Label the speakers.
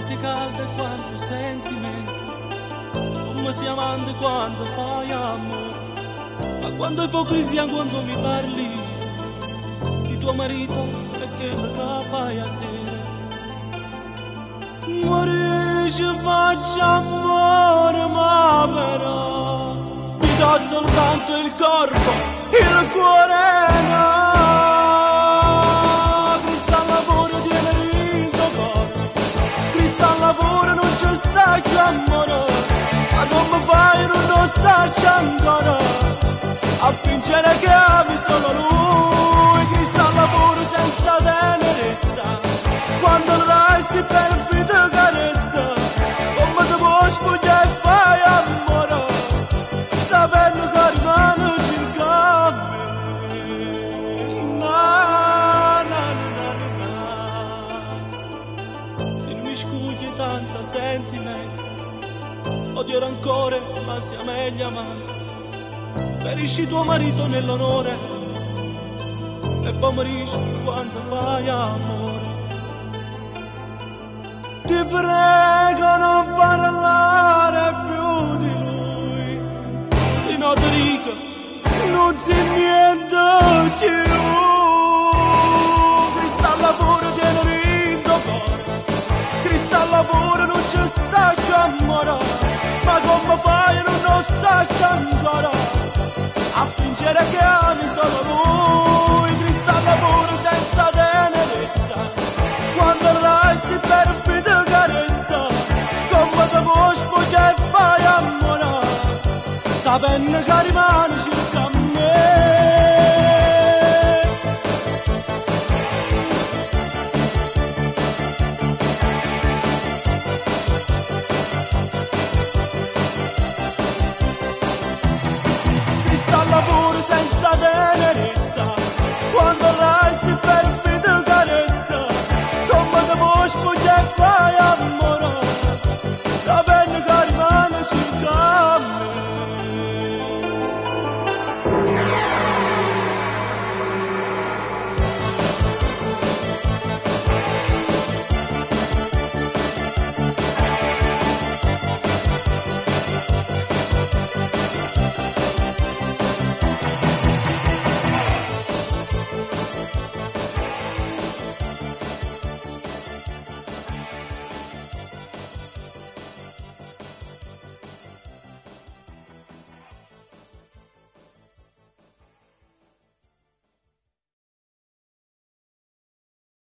Speaker 1: sei calda quanto sentimento, come sei amante quando fai amore, ma quando ipocrisia quando mi parli di tuo marito e quello che fai a sera. Morisci faccio amore, ma però mi dà soltanto il corpo, il cuore no. Cristo al lavoro tiene rinto cuore, Cristo al lavoro non c'è sta più amore, ma come fai non lo sacci ancora a fingere che ami solo lui. Cristo al lavoro senza tenerezza, quando resti per finta carezza, come ti puoi spugliare e fai amore, sapendo che rimane circa me. Na, na, na, na, na. Se mi scugli tanto sentimento, odio rancore, ma sia meglio amare. Ferisci tuo marito nell'onore e poi morisci quando fai amore. Ti prego non parlare più di lui, se no ti dico non c'è niente più. Cristo al lavoro tiene vinto cuore, Cristo al lavoro non c'è sta più amore, ma come fai non lo sacci ancora a fingere che ami solo lui. Cristo al lavoro senza tenerezza, quando resti per finta carezza, come ti puoi spugliare e fai amore, sapendo che rimani